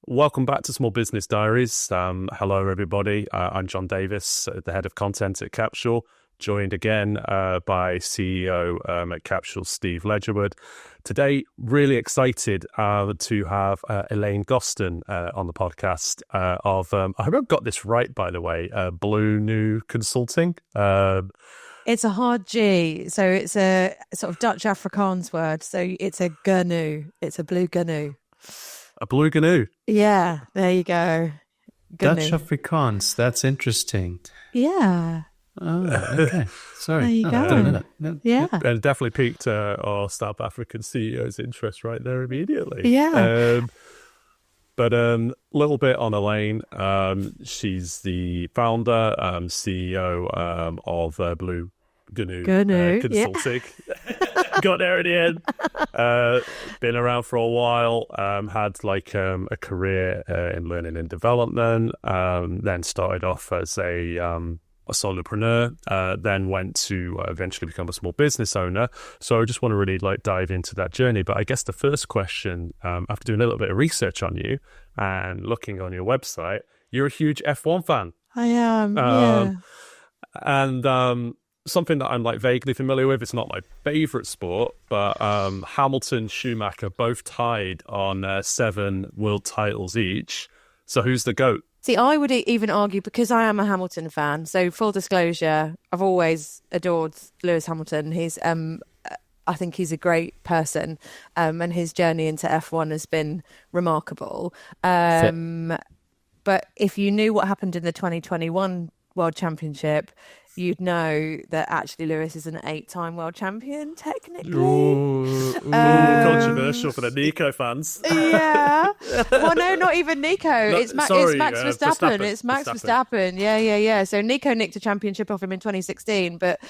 Welcome back to Small Business Diaries. Hello, everybody. I'm John Davis, the head of content at Capsule, joined again by CEO at Capsule, Steve Ledgerwood. Today, really excited to have Elaine Gosden on the podcast of, I hope I've got this right, by the way, Blue New Consulting. It's a hard G, so it's a sort of Dutch Afrikaans word. So it's a gnu. It's a blue gnu. A blue canoe. Yeah, there you go. Dutch Afrikaans. That's interesting. Yeah. Oh, okay. Sorry. There you I go. didn't know that. No. Yeah. And it definitely piqued our South African CEO's interest right there immediately. Yeah. But a little bit on Elaine. She's the founder, CEO of Blue Gnu Consulting. Yeah. Got there in the end. Been around for a while. Had a career in learning and development. Then started off as a solopreneur. Then went to eventually become a small business owner. So I just want to really dive into that journey. But I guess the first question, after doing a little bit of research on you and looking on your website, you're a huge F1 fan. I am. Yeah. And something that I'm vaguely familiar with. It's not my favorite sport, but Hamilton, Schumacher both tied on 7 world titles each. So who's the GOAT? See, I would even argue, because I am a Hamilton fan. So full disclosure, I've always adored Lewis Hamilton. I think he's a great person, and his journey into F1 has been remarkable. But if you knew what happened in the 2021 World Championship, you'd know that actually Lewis is an 8-time world champion, technically. Controversial for the Nico fans. Yeah. Well, no, not even Nico. No, it's Max Verstappen. It's Max Verstappen. Yeah. So Nico nicked a championship off him in 2016, but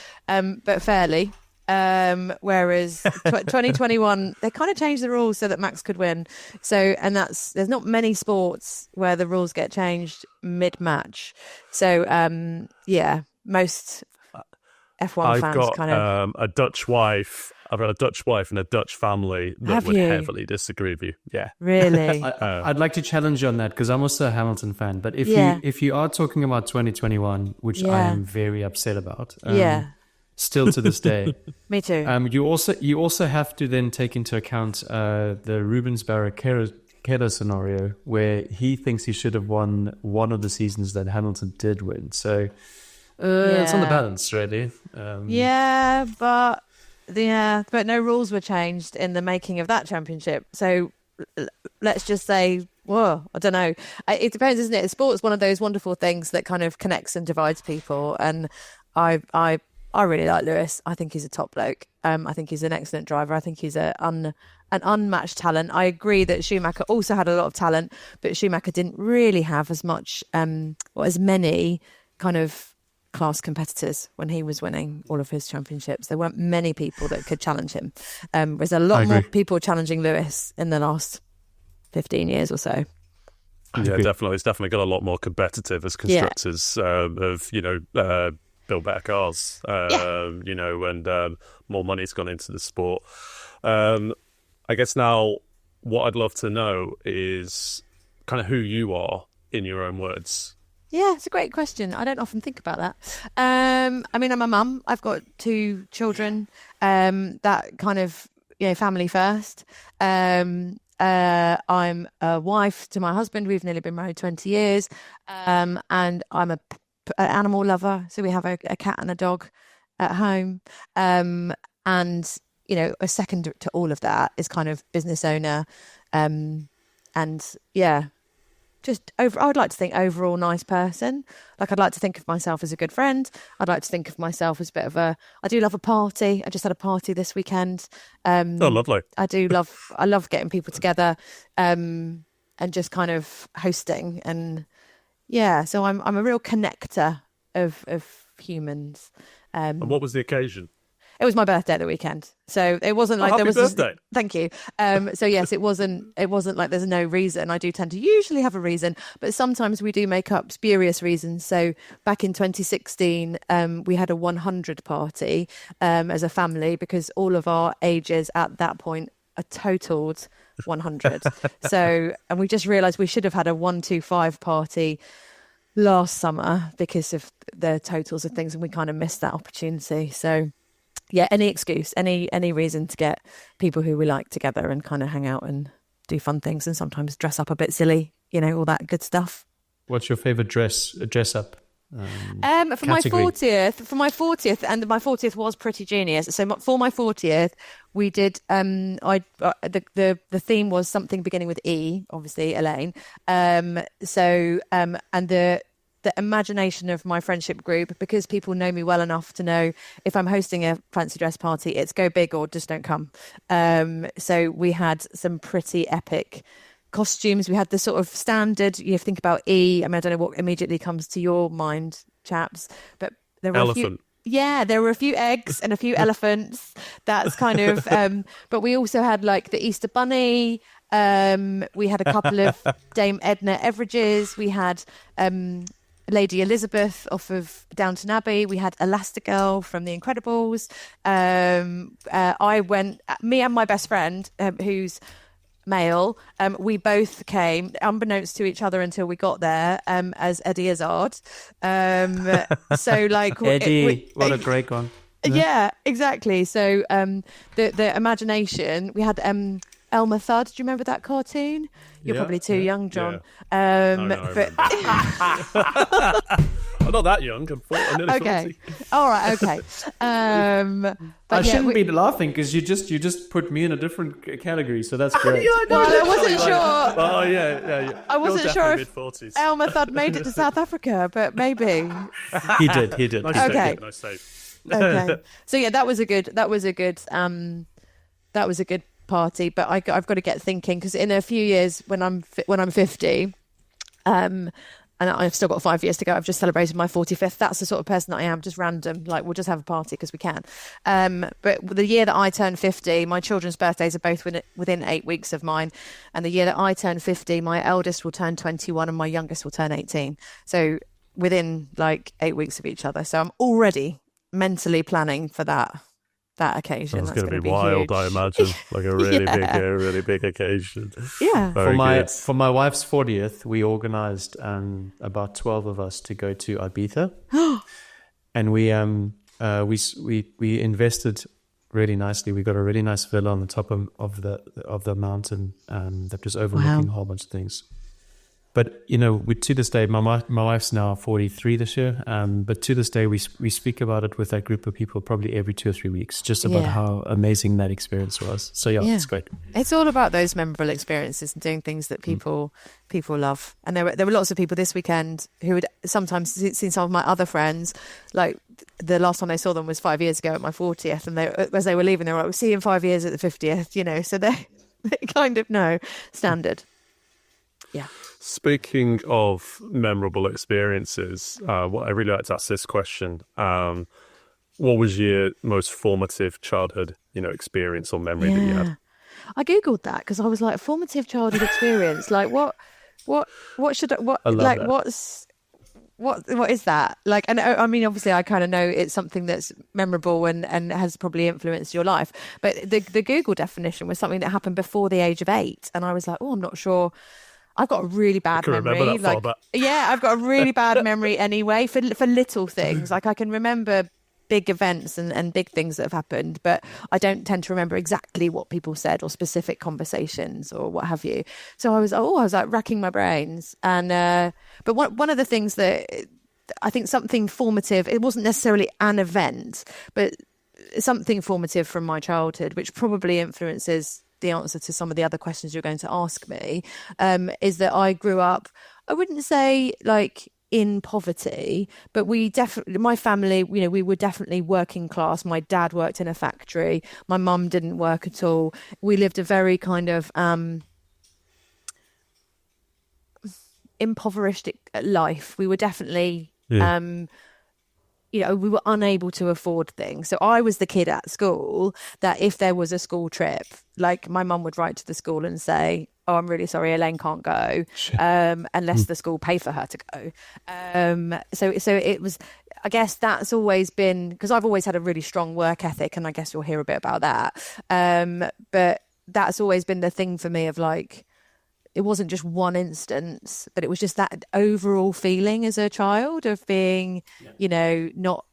fairly. Whereas 2021, they kind of changed the rules so that Max could win. So, and there's not many sports where the rules get changed mid-match. So, most F1 fans got, kind of. a Dutch wife. I've got a Dutch wife and a Dutch family that would heavily disagree with you. Yeah, really. I'd like to challenge you on that, because I'm also a Hamilton fan. But if you are talking about 2021, which I am very upset about, still to this day. Me too. You also have to then take into account the Rubens Barrichello scenario, where he thinks he should have won one of the seasons that Hamilton did win. So it's on the balance, really. But no rules were changed in the making of that championship. So let's just say, I don't know. It depends, isn't it? Sport's one of those wonderful things that kind of connects and divides people. And I really like Lewis. I think he's a top bloke. I think he's an excellent driver. I think he's an unmatched talent. I agree that Schumacher also had a lot of talent, but Schumacher didn't really have as much, as many kind of class competitors when he was winning all of his championships. There weren't many people that could challenge him. There's a lot more people challenging Lewis in the last 15 years or so. Yeah, definitely. It's definitely got a lot more competitive as constructors of build better cars, and more money's gone into the sport. I guess now what I'd love to know is kind of who you are in your own words. Yeah, it's a great question. I don't often think about that. I'm a mum. I've got 2 children, that kind of, family first. I'm a wife to my husband. We've nearly been married 20 years. And I'm an animal lover. So we have a cat and a dog at home. And, a second to all of that is kind of business owner. I would like to think overall nice person. I'd like to think of myself as a good friend. I'd like to think of myself as I do love a party. I just had a party this weekend. Lovely. I love getting people together, and just kind of hosting. And so I'm a real connector of humans. And what was the occasion? It was my birthday the weekend, so it wasn't like happy birthday. Thank you. So yes, it wasn't like there's no reason. I do tend to usually have a reason, but sometimes we do make up spurious reasons. So back in 2016, we had a 100 party as a family, because all of our ages at that point are totaled 100. So, and we just realised we should have had a 125 party last summer because of the totals of things, and we kind of missed that opportunity. So yeah, any excuse, any reason to get people who we like together and kind of hang out and do fun things, and sometimes dress up a bit silly, all that good stuff. What's your favorite dress up? For my 40th, and my 40th was pretty genius. So for my 40th, we did. The theme was something beginning with E, obviously Elaine. And the imagination of my friendship group, because people know me well enough to know if I'm hosting a fancy dress party, it's go big or just don't come. So we had some pretty epic costumes. We had the sort of standard, you think about E. I mean, I don't know what immediately comes to your mind, chaps, but there were Elephant. there were a few eggs and a few elephants. That's kind of, but we also had like the Easter Bunny. We had a couple of Dame Edna Everidges. We had Lady Elizabeth off of Downton Abbey. We had Elastigirl from The Incredibles. Me and my best friend, who's male, we both came, unbeknownst to each other until we got there, as Eddie Izzard. So like Eddie, what a great one. Yeah, exactly. So the imagination, we had Elmer Fudd. Do you remember that cartoon? You're probably too young, John. Yeah. But I'm not that young. I'm nearly 40. All right. Okay. But I shouldn't be laughing because you just put me in a different category, so that's great. I wasn't sure. Oh yeah. I wasn't sure if mid-40s. Elmer Fudd made it to South Africa, but maybe He did. Okay. Nice save. Okay. So yeah, that was a good party. But I've got to get thinking, because in a few years, when I'm 50, and I've still got 5 years to go. I've just celebrated my 45th. That's the sort of person that I am, just random. Like, we'll just have a party because we can. But the year that I turn 50, my children's birthdays are both within 8 weeks of mine. And the year that I turn 50, my eldest will turn 21 and my youngest will turn 18. So within like 8 weeks of each other. So I'm already mentally planning for that occasion. That's going to be huge. wild, I imagine. Like a really big occasion. Yeah. For my wife's 40th, we organized about 12 of us to go to Ibiza, and we invested really nicely. We got a really nice villa on the top of the mountain that was overlooking a whole bunch of things. But to this day, my wife's now 43 this year. But to this day, we speak about it with that group of people probably every 2 or 3 weeks, just about how amazing that experience was. So it's great. It's all about those memorable experiences and doing things that people love. And there were lots of people this weekend who had sometimes seen some of my other friends. Like the last time they saw them was 5 years ago at my 40th, and as they were leaving, they were like, "We'll see you in 5 years at the 50th." So they kind of know standard. Yeah. Speaking of memorable experiences, what I really like to ask this question: what was your most formative childhood, experience or memory that you had? I googled that because I was like, formative childhood experience. Like, what should what I love like that. what is that? Like, and I mean, obviously, I kind of know it's something that's memorable and has probably influenced your life. But the Google definition was something that happened before the age of 8, and I was like, oh, I'm not sure. I've got a really bad memory. I've got a really bad memory anyway for little things. Like, I can remember big events and big things that have happened, but I don't tend to remember exactly what people said or specific conversations or what have you. So I was like racking my brains. And but one of the things that I think something formative, it wasn't necessarily an event, but something formative from my childhood, which probably influences the answer to some of the other questions you're going to ask me, is that I grew up, I wouldn't say like in poverty, but my family, we were definitely working class. My dad worked in a factory. My mum didn't work at all. We lived a very kind of impoverished life. We were definitely we were unable to afford things. So I was the kid at school that if there was a school trip, like my mum would write to the school and say, "Oh, I'm really sorry, Elaine can't go, unless the school pay for her to go." So it was, I guess that's always been, because I've always had a really strong work ethic, and I guess you'll hear a bit about that. But that's always been the thing for me of like, it wasn't just one instance, but it was just that overall feeling as a child of being, you know, not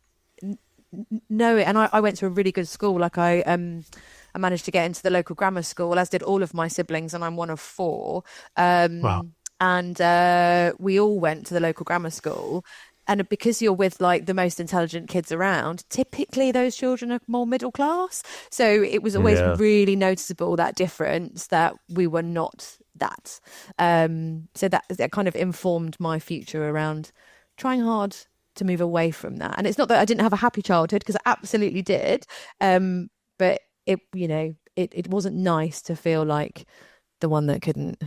know it. And I went to a really good school. Like I managed to get into the local grammar school, as did all of my siblings, and I'm one of four. Wow. And we all went to the local grammar school. And because you're with like the most intelligent kids around, typically those children are more middle class. So it was always really noticeable, that difference, that we were not that. So that kind of informed my future around trying hard to move away from that. And it's not that I didn't have a happy childhood, because I absolutely did. But it, you know, it wasn't nice to feel like the one that couldn't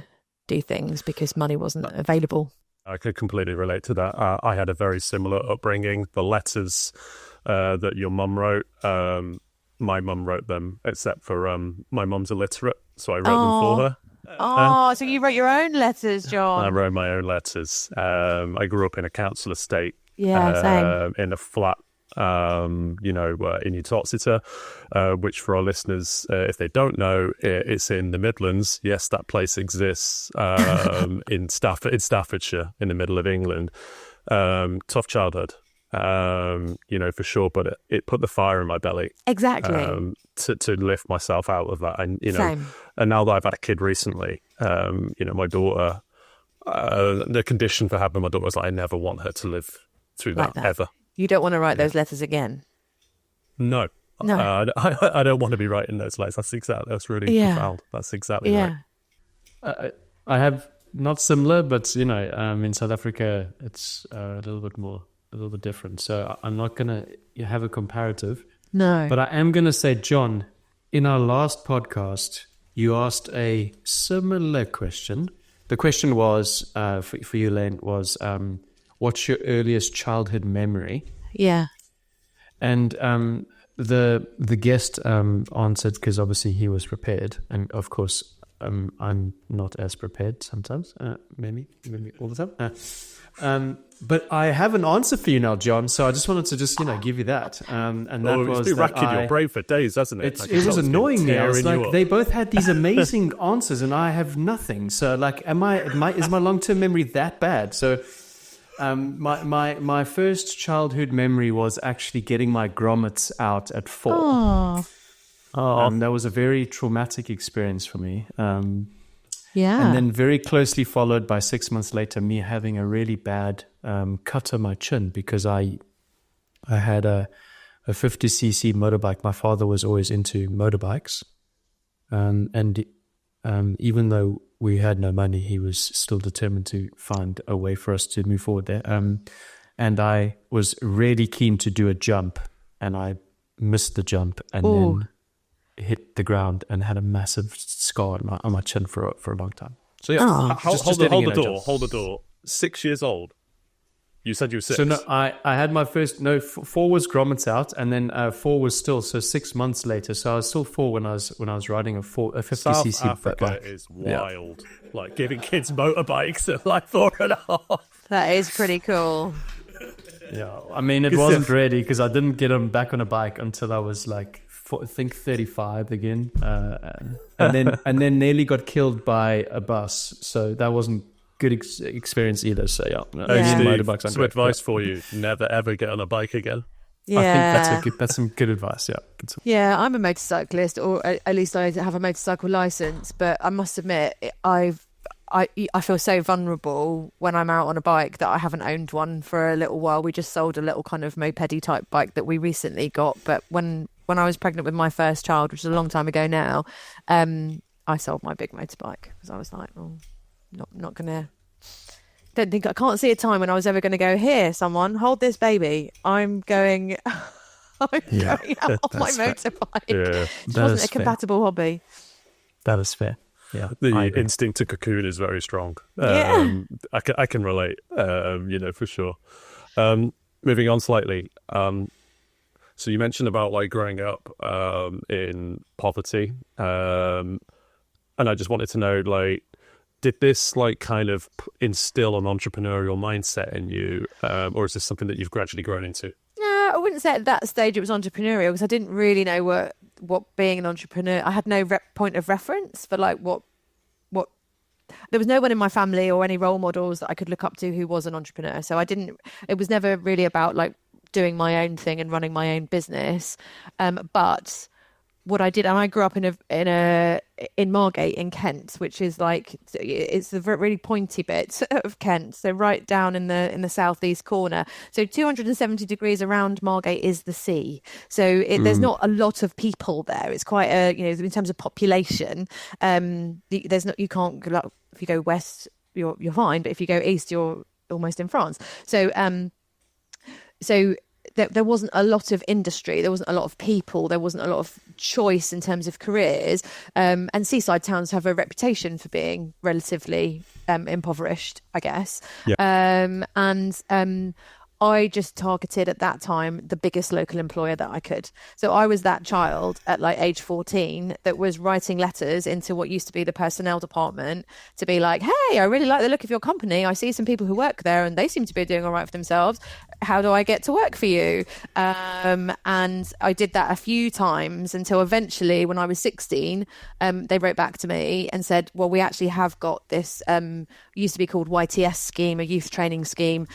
do things because money wasn't available. I could completely relate to that. I had a very similar upbringing. The letters that your mum wrote, my mum wrote them, except for my mum's illiterate, so I wrote them for her. So you wrote your own letters, John? I wrote my own letters. I grew up in a council estate. Yeah, same. In a flat, in Uttoxeter, which for our listeners, if they don't know, it's in the Midlands. Yes, that place exists in Staffordshire, in the middle of England. Tough childhood, for sure, but it put the fire in my belly. Exactly. To lift myself out of that. And, Same. And now that I've had a kid recently, my daughter, the condition for having my daughter was like, I never want her to live through that ever. You don't want to write those letters again? No. I don't want to be writing those letters. That's really profound. That's exactly right. I have not similar, but in South Africa it's a little bit different. So I'm not going to have a comparative. No. But I am going to say, John, in our last podcast, you asked a similar question. The question was, for you, Elaine, was, what's your earliest childhood memory? Yeah. And the guest answered, because obviously he was prepared. And of course, I'm not as prepared sometimes, maybe all the time. But I have an answer for you now, John. So I just wanted to give you that. And that was it's been racking your brain for days, hasn't it? It was annoying me. I was like, they both had these amazing answers, and I have nothing. So like, is my long-term memory that bad? So my first childhood memory was actually getting my grommets out at 4. That was a very traumatic experience for me. Yeah. And then very closely followed by 6 months later, me having a really bad cut on my chin because I had a 50cc motorbike. My father was always into motorbikes. And even though we had no money, he was still determined to find a way for us to move forward there. And I was really keen to do a jump, and I missed the jump and then hit the ground and had a massive scar on my chin for a long time. So yeah, hold the door. 6 years old. You said you were 6. So no, I had my first 4 was grommets out, and then 4 was still 6 months later. So I was still 4 when I was riding a 50cc. South Africa is wild. Yeah. Like giving kids motorbikes at like 4.5. That is pretty cool. Yeah, I mean it wasn't ready because I didn't get him back on a bike until I was like I think 35 again, and then nearly got killed by a bus. So that wasn't good experience either. So motorbikes. Some advice for you: never ever get on a bike again. Yeah, I think that's some good advice. Yeah. Yeah, I'm a motorcyclist, or at least I have a motorcycle license. But I must admit, I feel so vulnerable when I'm out on a bike that I haven't owned one for a little while. We just sold a little kind of mopedy type bike that we recently got, but when I was pregnant with my first child, which is a long time ago now, I sold my big motorbike because I was like, not gonna. I can't see a time when I was ever going to go, here, someone hold this baby. I'm going out on my motorbike. Yeah, it wasn't a compatible hobby. That is fair. Yeah, the instinct to cocoon is very strong. I can relate. For sure. Moving on slightly. So you mentioned about like growing up in poverty, and I just wanted to know, like, did this like kind of instill an entrepreneurial mindset in you, or is this something that you've gradually grown into? No, I wouldn't say at that stage it was entrepreneurial because I didn't really know what what being an entrepreneur, I had no point of reference for like what there was no one in my family or any role models that I could look up to who was an entrepreneur. So it was never really about like doing my own thing and running my own business. But what I did, and I grew up in Margate in Kent, which is like, it's the really pointy bit of Kent, so right down in the southeast corner. So 270 degrees around Margate is the sea. So there's not a lot of people there. It's quite in terms of population, there's not, you can't go up, if you go west you're fine, but if you go east you're almost in France. So there wasn't a lot of industry, there wasn't a lot of people, there wasn't a lot of choice in terms of careers. And seaside towns have a reputation for being relatively impoverished, I guess. Yeah. I just targeted at that time the biggest local employer that I could. So I was that child at like age 14 that was writing letters into what used to be the personnel department to be like, hey, I really like the look of your company. I see some people who work there and they seem to be doing all right for themselves. How do I get to work for you? And I did that a few times until eventually when I was 16, they wrote back to me and said, well, we actually have got this, used to be called YTS scheme, a youth training scheme.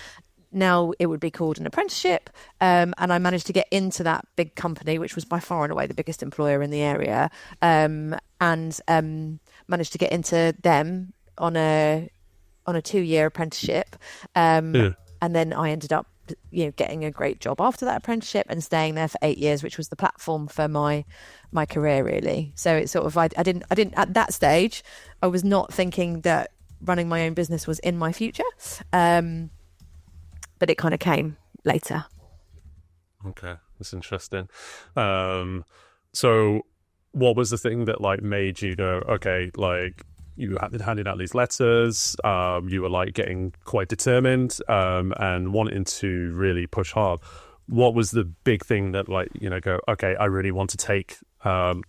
Now it would be called an apprenticeship. And I managed to get into that big company, which was by far and away the biggest employer in the area, and managed to get into them on a 2-year apprenticeship. And then I ended up getting a great job after that apprenticeship and staying there for 8 years, which was the platform for my career, really. So it's sort of, I didn't at that stage, I was not thinking that running my own business was in my future. But it kind of came later. Okay, that's interesting. So what was the thing that like made you know, okay, like you had been handing out these letters, you were like getting quite determined and wanting to really push hard. What was the big thing that like, go, okay, I really want to take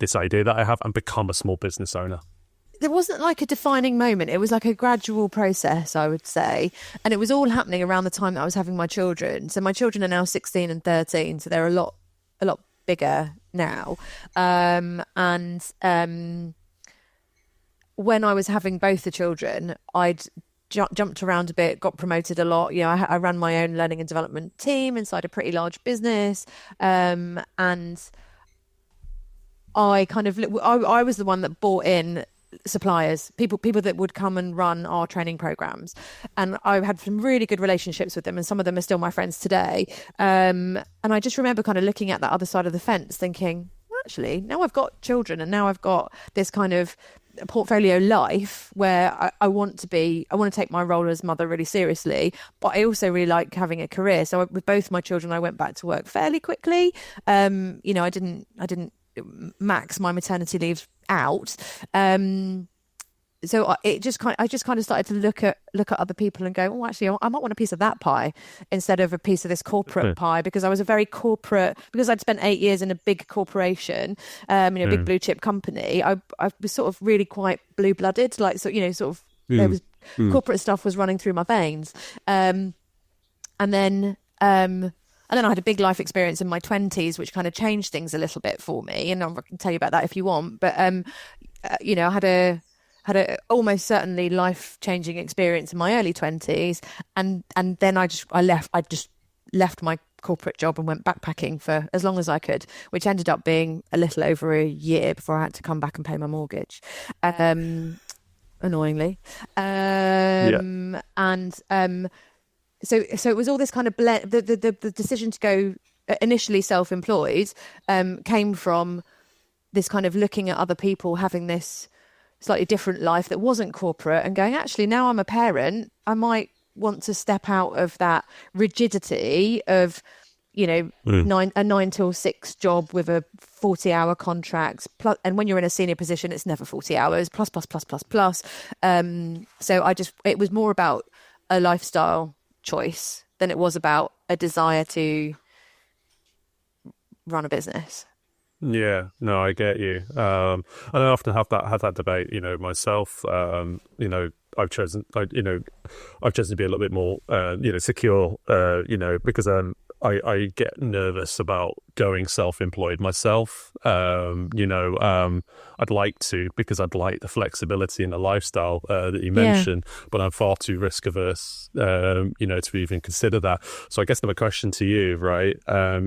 this idea that I have and become a small business owner? There wasn't like a defining moment. It was like a gradual process, I would say. And it was all happening around the time that I was having my children. So my children are now 16 and 13. So they're a lot bigger now. When I was having both the children, I'd jumped around a bit, got promoted a lot. I ran my own learning and development team inside a pretty large business. And I I was the one that brought in suppliers, people that would come and run our training programs, and I had some really good relationships with them, and some of them are still my friends today. And I just remember kind of looking at that other side of the fence thinking, actually, now I've got children and now I've got this kind of portfolio life where I want to take my role as mother really seriously, but I also really like having a career. So with both my children, I went back to work fairly quickly. I didn't max my maternity leave out. So I just kind of started to look at other people and go, oh, actually, I might want a piece of that pie instead of a piece of this corporate pie, because I was because I'd spent 8 years in a big corporation, big blue chip company. I was sort of really quite blue blooded, like, so, there was corporate stuff was running through my veins. And then I had a big life experience in my 20s, which kind of changed things a little bit for me. And I can tell you about that if you want. But, I had a almost certainly life-changing experience in my early 20s. And then I just left my corporate job and went backpacking for as long as I could, which ended up being a little over a year before I had to come back and pay my mortgage. Annoyingly. So it was all this kind of blend. The decision to go initially self-employed came from this kind of looking at other people having this slightly different life that wasn't corporate and going, actually, now I'm a parent, I might want to step out of that rigidity of, a 9 till 6 job with a 40-hour contract. Plus, and when you're in a senior position, it's never 40 hours, plus. So it was more about a lifestyle choice than it was about a desire to run a business. Yeah, no, I get you. And I often have that debate, myself. I've chosen to be a little bit more, secure, because I get nervous about going self-employed myself. I'd like to, because I'd like the flexibility and the lifestyle that you mentioned, but I'm far too risk averse, to even consider that. So I guess my question to you, right,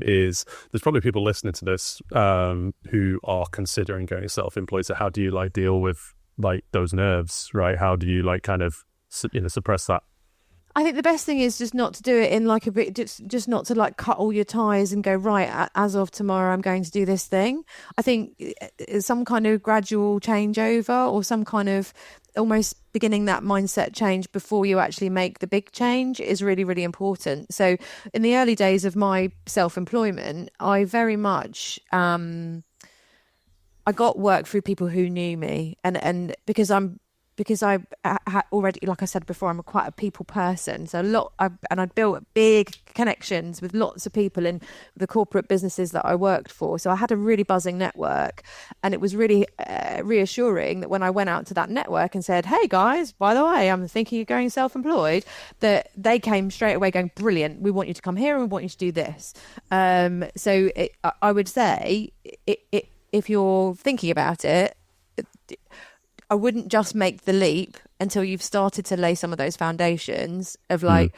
is there's probably people listening to this who are considering going self-employed. So how do you like deal with like those nerves, right? How do you like kind of suppress that? I think the best thing is just not to do it in like a bit, just not to like cut all your ties and go, right, as of tomorrow, I'm going to do this thing. I think some kind of gradual changeover, or some kind of almost beginning that mindset change before you actually make the big change is really, really important. So in the early days of my self-employment, I very much, I got work through people who knew me, and because I had already, like I said before, I'm quite a people person. So I built big connections with lots of people in the corporate businesses that I worked for. So I had a really buzzing network, and it was really reassuring that when I went out to that network and said, hey guys, by the way, I'm thinking of going self-employed, that they came straight away going, brilliant, we want you to come here and we want you to do this. I would say if you're thinking about it, I wouldn't just make the leap until you've started to lay some of those foundations of like,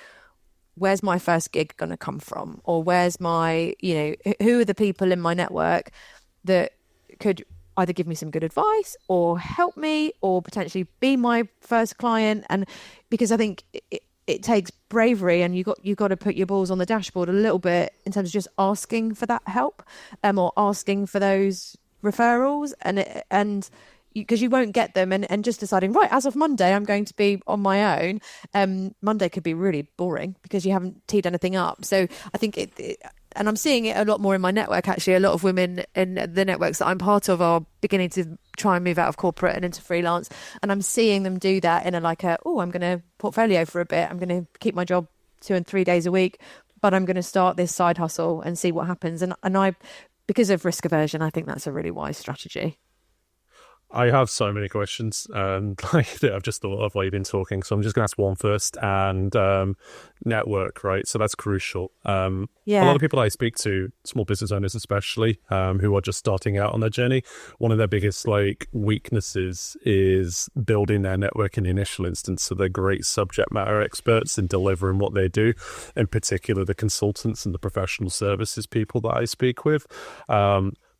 where's my first gig going to come from? Or where's my, who are the people in my network that could either give me some good advice or help me or potentially be my first client? And because I think it takes bravery, and you got to put your balls on the dashboard a little bit in terms of just asking for that help, or asking for those referrals, and because you won't get them, and just deciding, right, as of Monday, I'm going to be on my own. Monday could be really boring because you haven't teed anything up. So I think and I'm seeing it a lot more in my network, actually. A lot of women in the networks that I'm part of are beginning to try and move out of corporate and into freelance. And I'm seeing them do that in I'm going to portfolio for a bit. I'm going to keep my job 2 and 3 days a week, but I'm going to start this side hustle and see what happens. And I, because of risk aversion, I think that's a really wise strategy. I have so many questions that I've just thought of while you've been talking. So I'm just going to ask one first. And network, right? So that's crucial. A lot of people I speak to, small business owners especially, who are just starting out on their journey, one of their biggest weaknesses is building their network in the initial instance. So they're great subject matter experts in delivering what they do, in particular the consultants and the professional services people that I speak with.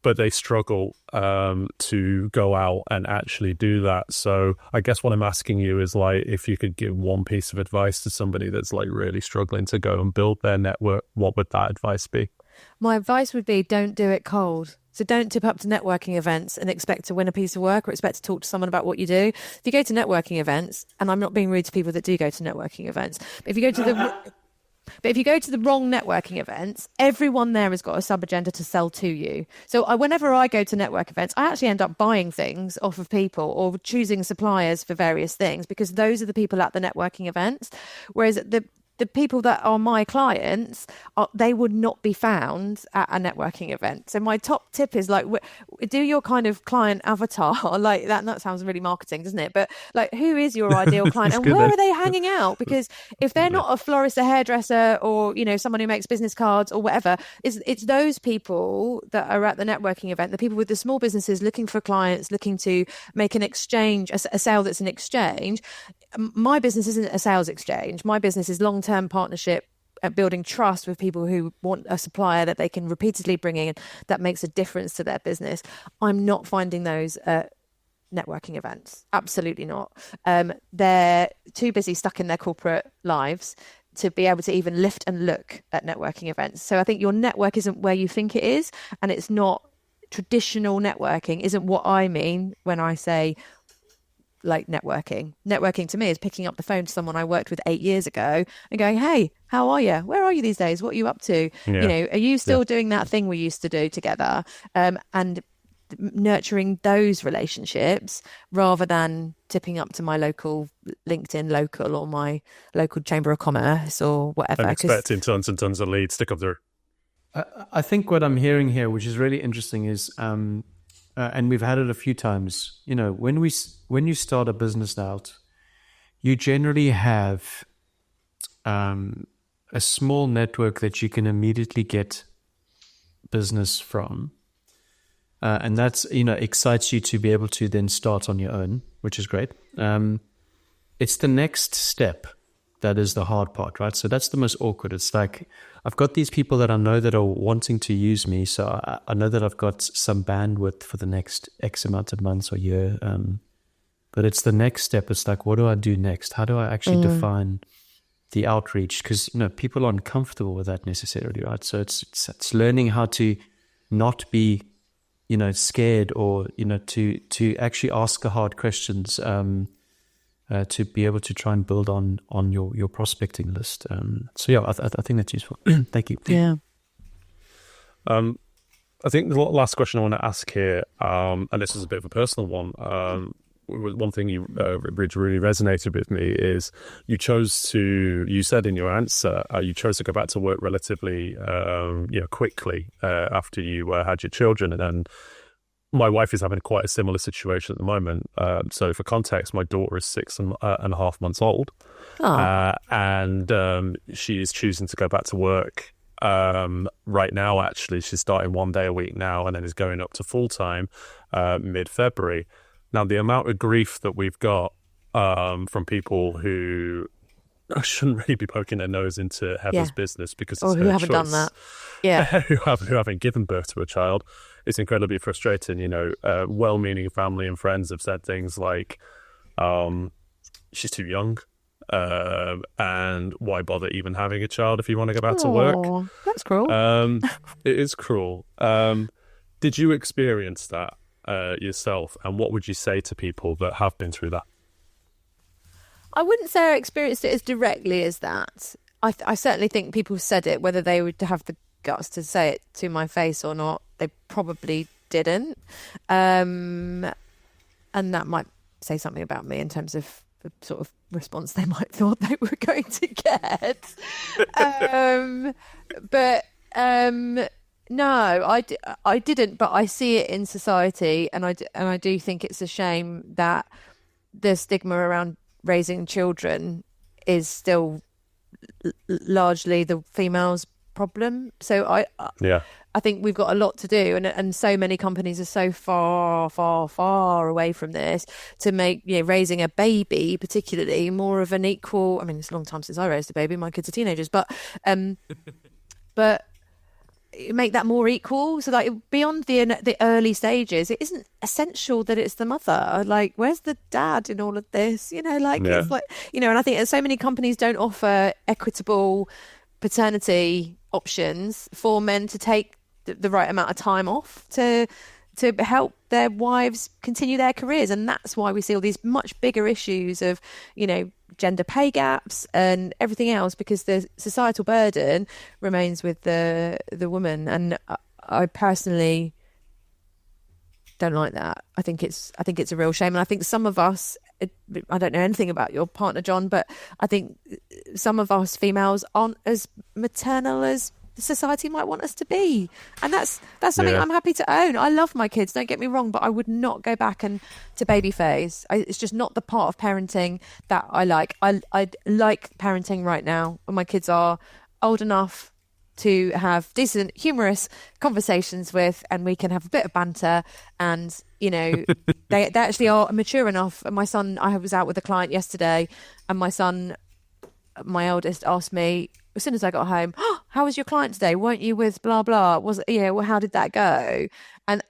But they struggle to go out and actually do that. So I guess what I'm asking you is if you could give one piece of advice to somebody that's really struggling to go and build their network, what would that advice be? My advice would be, don't do it cold. So don't tip up to networking events and expect to win a piece of work or expect to talk to someone about what you do. If you go to networking events, and I'm not being rude to people that do go to networking events, but if you go to the wrong networking events, everyone there has got a sub-agenda to sell to you. So whenever I go to network events, I actually end up buying things off of people or choosing suppliers for various things, because those are the people at the networking events. Whereas the people that are my clients, they would not be found at a networking event. So my top tip is do your kind of client avatar. That sounds really marketing, doesn't it? But who is your ideal client and where are they hanging out? Because if they're not a florist, a hairdresser, or someone who makes business cards or whatever, it's those people that are at the networking event, the people with the small businesses looking for clients, looking to make an exchange, a sale that's an exchange. My business isn't a sales exchange. My business is long-term partnership, building trust with people who want a supplier that they can repeatedly bring in that makes a difference to their business. I'm not finding those at networking events. Absolutely not. They're too busy stuck in their corporate lives to be able to even lift and look at networking events. So I think your network isn't where you think it is, and it's not traditional networking, isn't what I mean when I say networking. Networking to me is picking up the phone to someone I worked with 8 years ago and going, hey, how are you? Where are you these days? What are you up to? Yeah. Are you still doing that thing we used to do together? And nurturing those relationships rather than tipping up to my local LinkedIn local or my local chamber of commerce or whatever. I'm expecting tons and tons of leads to come through. I think what I'm hearing here, which is really interesting, is and we've had it a few times. When you start a business out, you generally have a a small network that you can immediately get business from. And that's, excites you to be able to then start on your own, which is great. It's the next step that is the hard part, right? So that's the most awkward. It's like, I've got these people that I know that are wanting to use me. So I know that I've got some bandwidth for the next X amount of months or year. But it's the next step. It's like, what do I do next? How do I actually define the outreach? Because, people aren't comfortable with that necessarily, right? So it's learning how to not be, scared, or, to actually ask the hard questions, to be able to try and build on your prospecting list. So yeah, I think that's useful. Thank you. Yeah. I think the last question I want to ask here, and this is a bit of a personal one. One thing which really resonated with me is you said in your answer, you chose to go back to work relatively, quickly after you had your children. And then my wife is having quite a similar situation at the moment. So for context, my daughter is 6.5 months old. And she is choosing to go back to work right now. Actually, she's starting 1 day a week now, and then is going up to full-time mid-February. Now, the amount of grief that we've got from people who shouldn't really be poking their nose into Heather's business because it's who her haven't choice. done that. who haven't given birth to a child. It's incredibly frustrating. Well-meaning family and friends have said things like, she's too young, and why bother even having a child if you want to go back to work? That's cruel. It is cruel. Did you experience that yourself, and what would you say to people that have been through that? I wouldn't say I experienced it as directly as that. I certainly think people said it, whether they would have the guts to say it to my face or not, they probably didn't. And that might say something about me in terms of the sort of response they might thought they were going to get. No, I didn't, but I see it in society, and I do think it's a shame that the stigma around raising children is still largely the female's problem. So I think we've got a lot to do, and so many companies are so far away from this to make raising a baby particularly more of an equal. I mean, it's a long time since I raised a baby. My kids are teenagers, but make that more equal, so like beyond the early stages, it isn't essential that it's the mother. Like, where's the dad in all of this? It's like, and I think so many companies don't offer equitable paternity options for men to take the right amount of time off to help their wives continue their careers. And that's why we see all these much bigger issues of gender pay gaps and everything else, because the societal burden remains with the woman. And I personally don't like that. I think it's a real shame. And I think some of us, I don't know anything about your partner, John, but I think some of us females aren't as maternal as the society might want us to be, and that's something I'm happy to own. I love my kids, don't get me wrong, but I would not go back to baby phase. It's just not the part of parenting that I like. I like parenting right now when my kids are old enough to have decent, humorous conversations with, and we can have a bit of banter, and they actually are mature enough. And my son, I was out with a client yesterday, and my son, my eldest, asked me as soon as I got home, how was your client today? Weren't you with blah blah? How did that go? And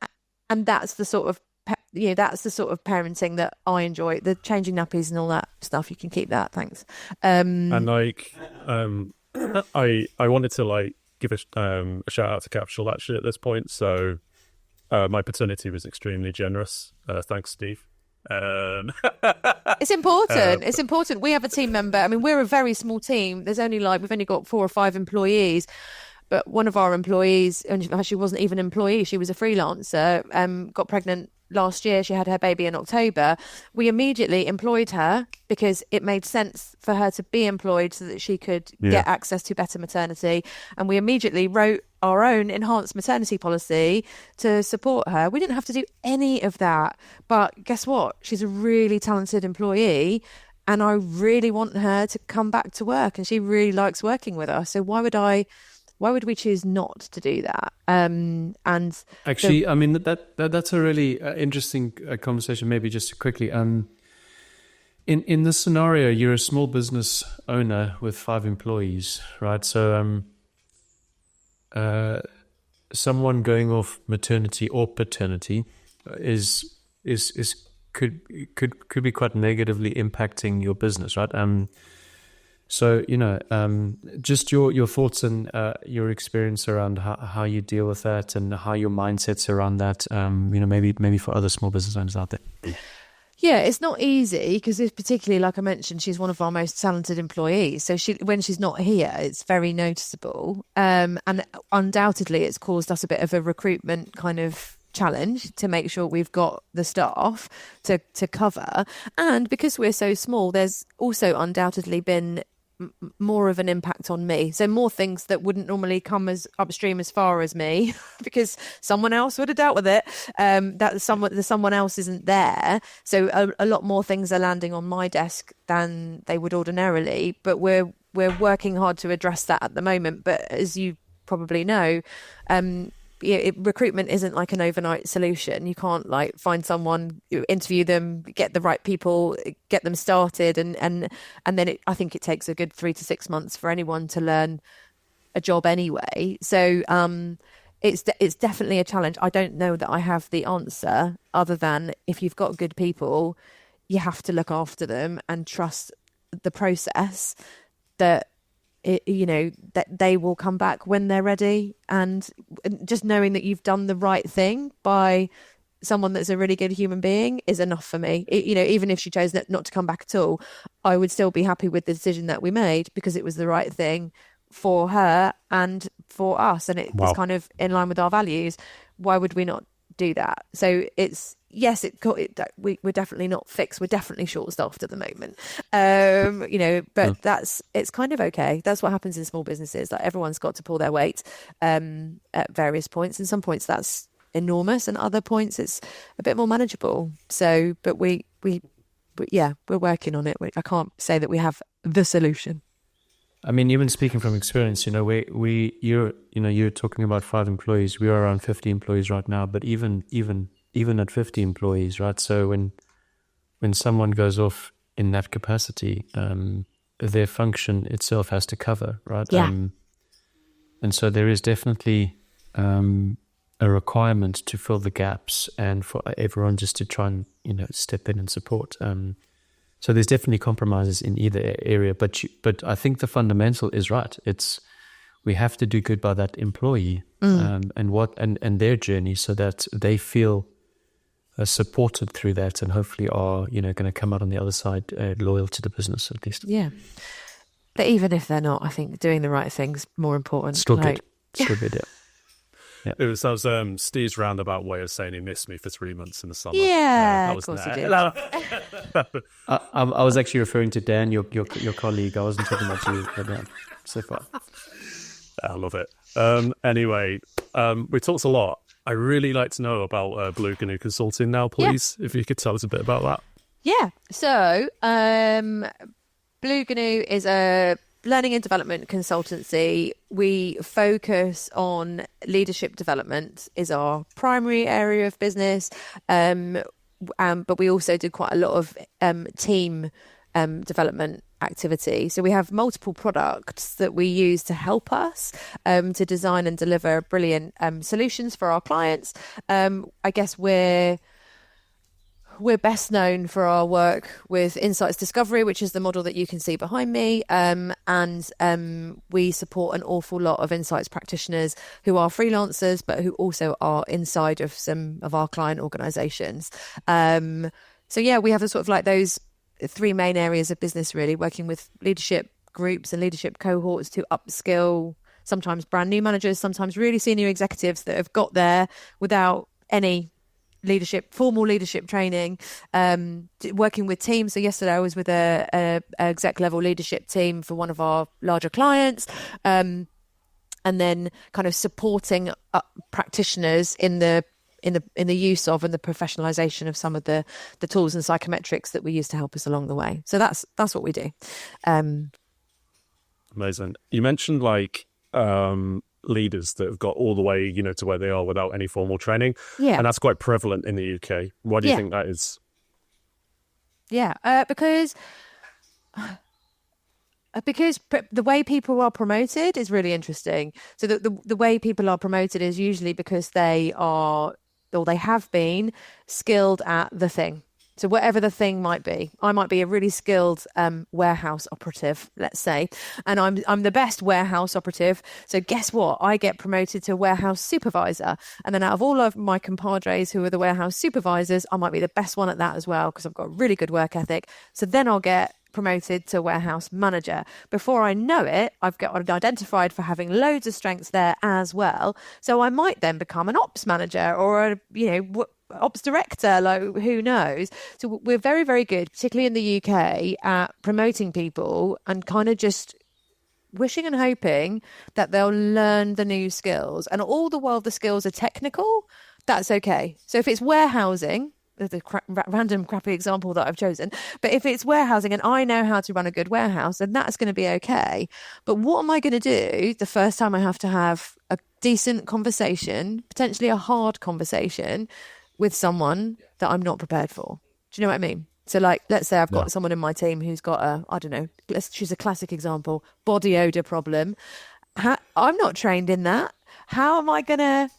that's the sort of that's the sort of parenting that I enjoy. The changing nappies and all that stuff, you can keep that, thanks. And like I wanted to give a shout out to Capsule actually at this point. So my paternity was extremely generous. Thanks, Steve. It's important. It's important. We have a team member. I mean, we're a very small team. There's only we've only got 4 or 5 employees, but one of our employees, and she wasn't even an employee, she was a freelancer, got pregnant last year. She had her baby in October. We immediately employed her because it made sense for her to be employed so that she could get access to better maternity. And we immediately wrote our own enhanced maternity policy to support her. We didn't have to do any of that. But guess what? She's a really talented employee. and I really want her to come back to work, and she really likes working with us. So why would we choose not to do that? And actually, I mean, that's a really interesting conversation. Maybe just quickly, in this scenario, you're a small business owner with 5 employees, right? So someone going off maternity or paternity could be quite negatively impacting your business, right? So, just your thoughts and your experience around how you deal with that and how your mindset's around that, maybe for other small business owners out there. Yeah, it's not easy because, particularly, like I mentioned, she's one of our most talented employees. So when she's not here, it's very noticeable. And undoubtedly, it's caused us a bit of a recruitment kind of challenge to make sure we've got the staff to cover. And because we're so small, there's also undoubtedly been more of an impact on me. So more things that wouldn't normally come as upstream as far as me because someone else would have dealt with it. Someone else isn't there. So a lot more things are landing on my desk than they would ordinarily. But we're working hard to address that at the moment. But as you probably know, recruitment isn't like an overnight solution. You can't like find someone, interview them, get the right people, get them started, and then I think it takes a good 3 to 6 months for anyone to learn a job anyway. So it's definitely a challenge. I don't know that I have the answer other than if you've got good people, you have to look after them and trust the process that that they will come back when they're ready, and just knowing that you've done the right thing by someone that's a really good human being is enough for me. Even if she chose not to come back at all, I would still be happy with the decision that we made because it was the right thing for her and for us, and it was kind of in line with our values. Why would we not do that? So it's we're definitely not fixed. We're definitely short-staffed at the moment, but it's kind of okay. That's what happens in small businesses. Like everyone's got to pull their weight at various points, and some points that's enormous, and other points it's a bit more manageable. So, but we're working on it. I can't say that we have the solution. I mean, even speaking from experience, you're talking about 5 employees. We are around 50 employees right now, but even at 50 employees, right? So when someone goes off in that capacity, their function itself has to cover, right? Yeah. And so there is definitely a requirement to fill the gaps and for everyone just to try and step in and support. So there's definitely compromises in either area, but I think the fundamental is right. We have to do good by that employee and their journey so that they feel supported through that, and hopefully are going to come out on the other side loyal to the business at least. Yeah, but even if they're not, I think doing the right thing's more important. Still good. Yeah. That was Steve's roundabout way of saying he missed me for 3 months in the summer. Yeah, of course he did. I was actually referring to Dan, your colleague. I wasn't talking about you, but Dan, so far. I love it. Anyway, we talked a lot. I really like to know about Blue Canoe Consulting now, please. Yeah. If you could tell us a bit about that. Yeah. So Blue Canoe is a learning and development consultancy. We focus on leadership development is our primary area of business, but we also do quite a lot of team development activity. So we have multiple products that we use to help us to design and deliver brilliant solutions for our clients. I guess we're best known for our work with insights discovery, which is the model that you can see behind me. And we support an awful lot of insights practitioners who are freelancers, but who also are inside of some of our client organizations. So yeah, we have a sort of like those 3 main areas of business, really, working with leadership groups and leadership cohorts to upskill sometimes brand new managers, sometimes really senior executives that have got there without any formal leadership training, working with teams. So yesterday I was with a exec level leadership team for one of our larger clients, and then kind of supporting practitioners in the in the use of and the professionalization of some of the tools and psychometrics that we use to help us along the way. So that's what we do. Amazing. You mentioned like leaders that have got all the way, to where they are without any formal training. Yeah. And that's quite prevalent in the UK. Why do you think that is? Yeah, because the way people are promoted is really interesting. So the way people are promoted is usually because they are, or they have been, skilled at the thing. So whatever the thing might be, I might be a really skilled warehouse operative, let's say, and I'm the best warehouse operative. So guess what? I get promoted to warehouse supervisor. And then out of all of my compadres who are the warehouse supervisors, I might be the best one at that as well because I've got a really good work ethic. So then I'll get promoted to warehouse manager. Before I know it, I've got identified for having loads of strengths there as well. So I might then become an ops manager or ops director, like who knows. So we're very, very good, particularly in the UK, at promoting people and kind of just wishing and hoping that they'll learn the new skills. And all the while the skills are technical, that's okay. So if it's warehousing, the random crappy example that I've chosen, but if it's warehousing and I know how to run a good warehouse, then that's going to be okay. But what am I going to do the first time I have to have a decent conversation, potentially a hard conversation with someone that I'm not prepared for? Do you know what I mean? So like, let's say I've got someone in my team who's got I don't know, let's choose a classic example, body odor problem. I'm not trained in that. How am I going to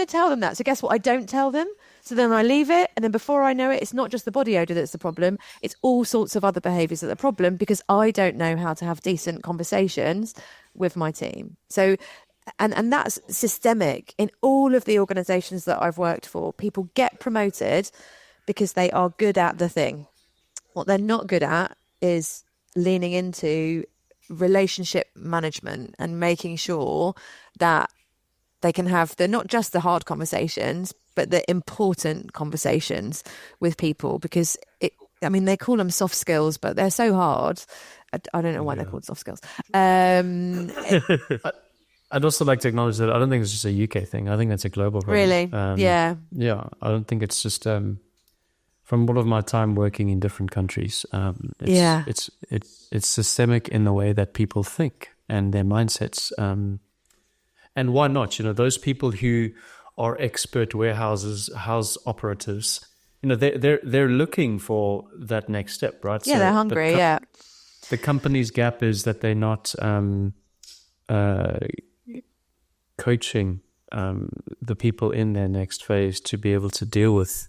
tell them that? So guess what? I don't tell them. So then I leave it. And then before I know it, it's not just the body odor that's the problem. It's all sorts of other behaviors that are the problem because I don't know how to have decent conversations with my team. So And that's systemic in all of the organizations that I've worked for. People get promoted because they are good at the thing. What they're not good at is leaning into relationship management and making sure that they can have not just the hard conversations, but the important conversations with people, because they call them soft skills, but they're so hard. I don't know why they're called soft skills. I'd also like to acknowledge that I don't think it's just a UK thing. I think that's a global problem. Really? Yeah. Yeah. I don't think it's just from all of my time working in different countries. It's systemic in the way that people think and their mindsets. And why not? Those people who are expert house operatives, they're looking for that next step, right? Yeah, so they're hungry. The company's gap is that they're not coaching the people in their next phase to be able to deal with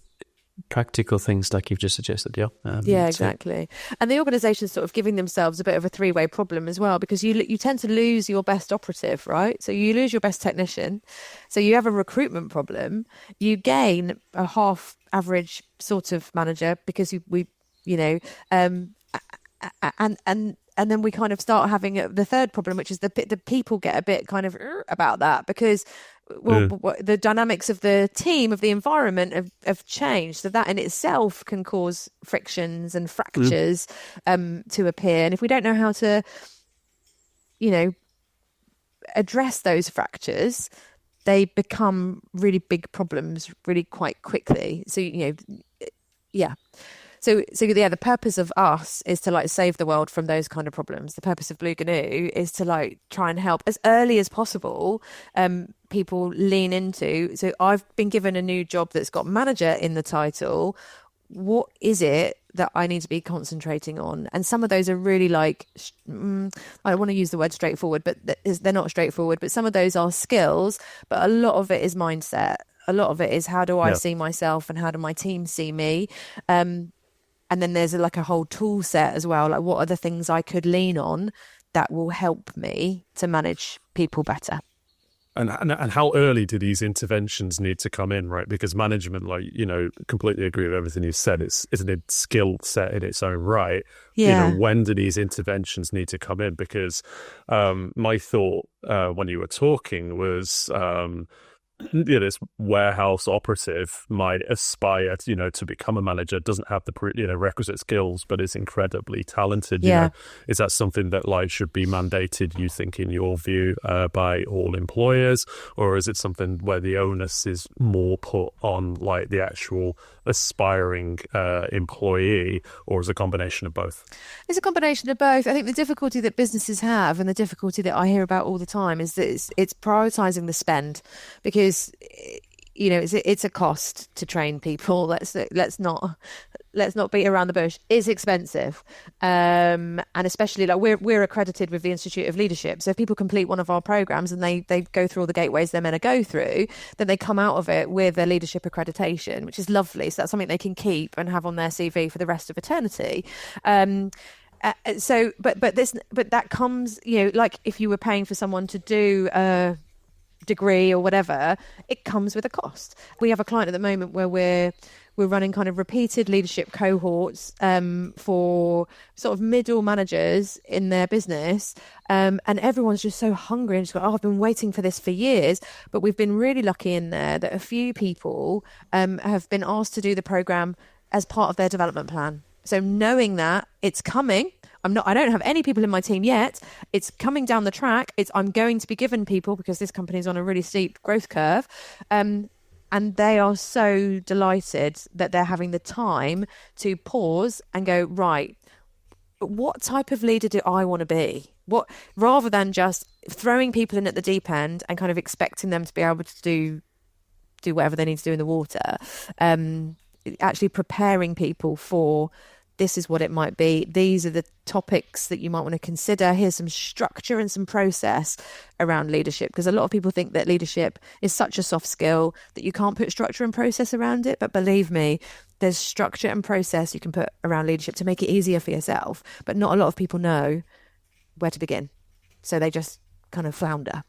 practical things like you've just suggested. Exactly. And the organization's sort of giving themselves a bit of a three-way problem as well, because you tend to lose your best operative, right? So you lose your best technician, so you have a recruitment problem. You gain a half average sort of manager because and then we kind of start having the third problem, which is the people get a bit kind of about that because the dynamics of the team, of the environment have changed. So that in itself can cause frictions and fractures to appear. And if we don't know how to, address those fractures, they become really big problems really quite quickly. So, So the purpose of us is to save the world from those kind of problems. The purpose of Blue Canoe is to try and help as early as possible people lean into. So I've been given a new job that's got manager in the title. What is it that I need to be concentrating on? And some of those are really I don't want to use the word straightforward, but they're not straightforward. But some of those are skills, but a lot of it is mindset. A lot of it is how do I see myself and how do my team see me? And then there's a whole tool set as well. What are the things I could lean on that will help me to manage people better? And how early do these interventions need to come in, right? Because management, completely agree with everything you said. It's a skill set in its own right. Yeah. When do these interventions need to come in? Because my thought when you were talking was this warehouse operative might aspire to, to become a manager, doesn't have the requisite skills, but is incredibly talented. Yeah. Is that something that should be mandated, you think, in your view, by all employers, or is it something where the onus is more put on the actual aspiring employee, or is it a combination of both? It's a combination of both. I think the difficulty that businesses have, and the difficulty that I hear about all the time, is that it's prioritizing the spend, because it's a cost to train people. Let's not beat around the bush. It's expensive, and especially we're accredited with the Institute of Leadership. So if people complete one of our programs and they go through all the gateways they're meant to go through, then they come out of it with a leadership accreditation, which is lovely. So that's something they can keep and have on their CV for the rest of eternity. But that comes, like if you were paying for someone to do a degree or whatever, it comes with a cost. We have a client at the moment where we're running kind of repeated leadership cohorts for sort of middle managers in their business, and everyone's just so hungry and just go, I've been waiting for this for years. But we've been really lucky in there that a few people have been asked to do the program as part of their development plan. So knowing that it's coming, I don't have any people in my team yet. It's coming down the track. I'm going to be given people because this company is on a really steep growth curve. And they are so delighted that they're having the time to pause and go, right, what type of leader do I want to be? Rather than just throwing people in at the deep end and kind of expecting them to be able to do whatever they need to do in the water, actually preparing people for, this is what it might be. These are the topics that you might want to consider. Here's some structure and some process around leadership, because a lot of people think that leadership is such a soft skill that you can't put structure and process around it. But believe me, there's structure and process you can put around leadership to make it easier for yourself. But not a lot of people know where to begin. So they just kind of flounder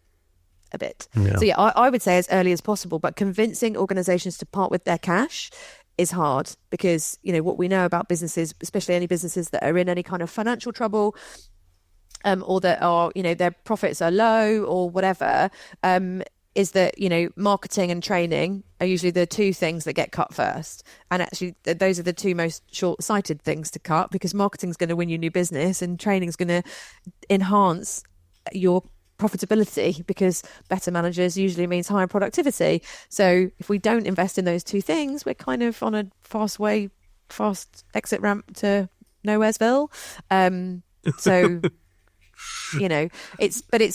a bit. Yeah. So I would say as early as possible, but convincing organizations to part with their cash is hard, because what we know about businesses, especially any businesses that are in any kind of financial trouble, or that are their profits are low or whatever, is that marketing and training are usually the two things that get cut first. And actually those are the two most short-sighted things to cut, because marketing is going to win you new business and training is going to enhance your profitability, because better managers usually means higher productivity. So if we don't invest in those two things, we're kind of on a fast exit ramp to nowheresville. So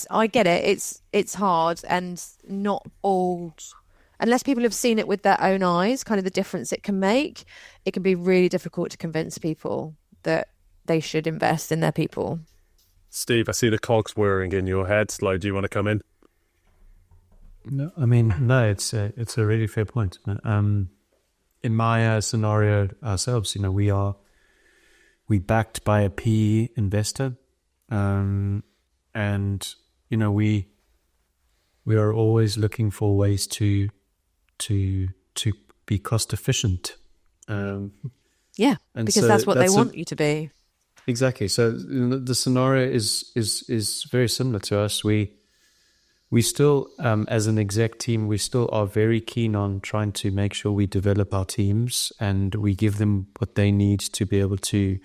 I get it. It's hard, and not all, unless people have seen it with their own eyes, kind of the difference it can make. It can be really difficult to convince people that they should invest in their people. Steve, I see the cogs whirring in your head. Do you want to come in? No, it's a really fair point. In my scenario ourselves, we backed by a PE investor, and we are always looking for ways to be cost efficient. Because that's what they want you to be. Exactly. So the scenario is very similar to us. We still, as an exec team, we still are very keen on trying to make sure we develop our teams and we give them what they need to be able to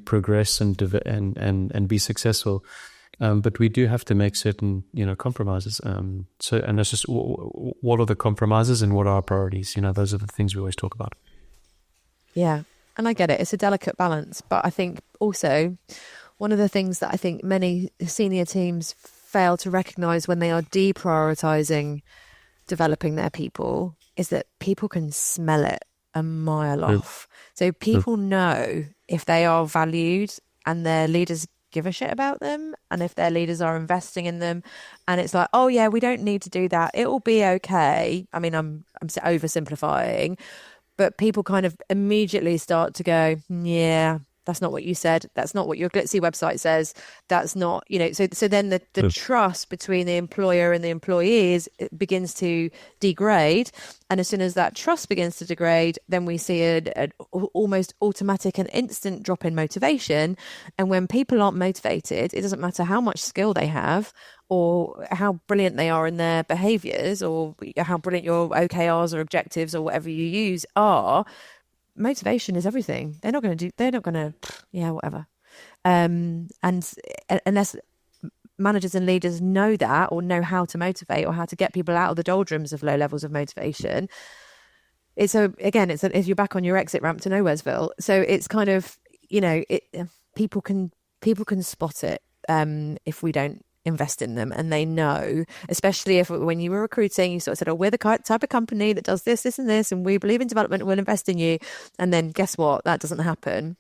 progress and be successful. But we do have to make certain compromises. And it's just, what are the compromises and what are our priorities? Those are the things we always talk about. Yeah. And I get it. It's a delicate balance. But I think also one of the things that I think many senior teams fail to recognise when they are deprioritising developing their people is that people can smell it a mile off. So people know if they are valued and their leaders give a shit about them, and if their leaders are investing in them, and it's like, oh yeah, we don't need to do that. It will be okay. I mean, I'm oversimplifying. But people kind of immediately start to go, yeah, That's not what you said. That's not what your glitzy website says. That's not, so then the trust between the employer and the employees begins to degrade. And as soon as that trust begins to degrade, then we see an almost automatic and instant drop in motivation. And when people aren't motivated, it doesn't matter how much skill they have or how brilliant they are in their behaviors or how brilliant your OKRs or objectives or whatever you use are. Motivation is everything. Whatever. And unless managers and leaders know that or know how to motivate or how to get people out of the doldrums of low levels of motivation, if you're back on your exit ramp to Nowheresville. So it's kind of, people can spot it if we don't invest in them, and they know, especially when you were recruiting, you sort of said, we're the type of company that does this, this and this, and we believe in development, we'll invest in you. And then guess what? That doesn't happen.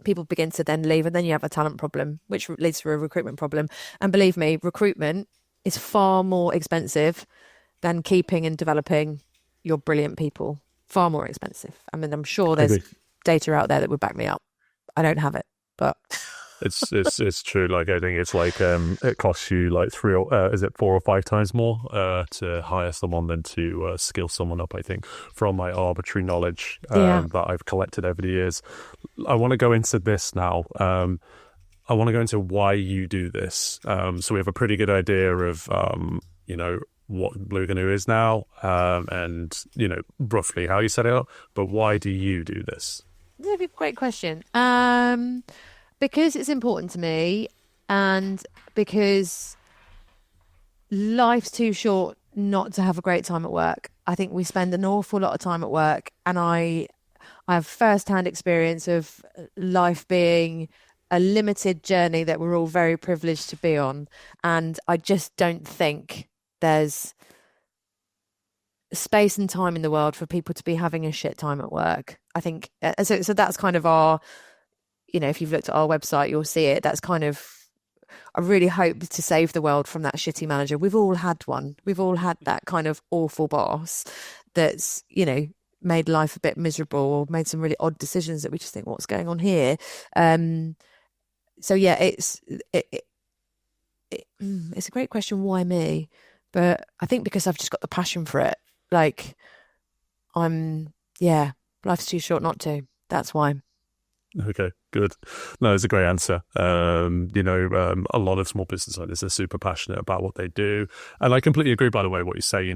People begin to then leave, and then you have a talent problem, which leads to a recruitment problem. And believe me, recruitment is far more expensive than keeping and developing your brilliant people. Far more expensive. I mean, I'm sure there's data out there that would back me up. I don't have it, but it's true. Like, I think it's like it costs you like 4 or 5 times more to hire someone than to skill someone up, I think, from my arbitrary knowledge that I've collected over the years. I want to go into this now. I want to go into why you do this. So we have a pretty good idea of what Blue Canoe is now, and roughly how you set it up, but why do you do this? That's a great question. Because it's important to me, and because life's too short not to have a great time at work. I think we spend an awful lot of time at work, and I have first-hand experience of life being a limited journey that we're all very privileged to be on. And I just don't think there's space and time in the world for people to be having a shit time at work. I think, so that's kind of our, if you've looked at our website, you'll see it. That's kind of, I really hope to save the world from that shitty manager. We've all had one. We've all had that kind of awful boss that's, made life a bit miserable or made some really odd decisions that we just think, what's going on here? So yeah, it's a great question. Why me? But I think because I've just got the passion for it. Like, life's too short not to. That's why. Okay, good. No, it's a great answer. A lot of small business owners are super passionate about what they do. And I completely agree, by the way, what you say.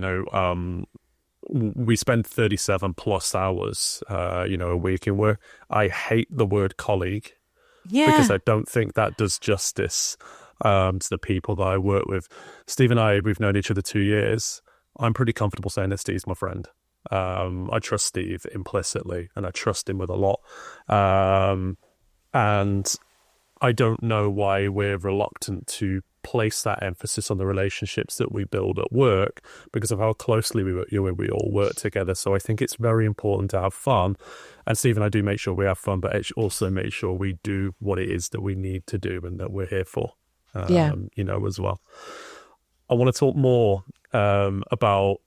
We spend 37 plus hours, a week in work. I hate the word colleague because I don't think that does justice to the people that I work with. Steve and I, we've known each other 2 years. I'm pretty comfortable saying that Steve's my friend. I trust Steve implicitly, and I trust him with a lot. And I don't know why we're reluctant to place that emphasis on the relationships that we build at work because of how closely we all work together. So I think it's very important to have fun. And Steve and I do make sure we have fun, but also make sure we do what it is that we need to do and that we're here for, as well. I want to talk more about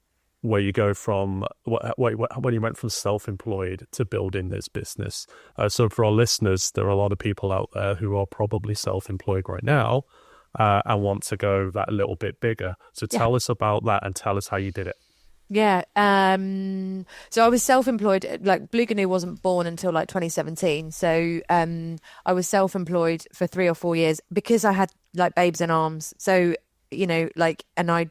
where you go from when you went from self-employed to building this business. So for our listeners, there are a lot of people out there who are probably self-employed right now and want to go that little bit bigger. So tell us about that and tell us how you did it. Yeah. So I was self-employed. Like, Blue Canoe wasn't born until like 2017. So I was self-employed for 3 or 4 years because I had like babes in arms. So and I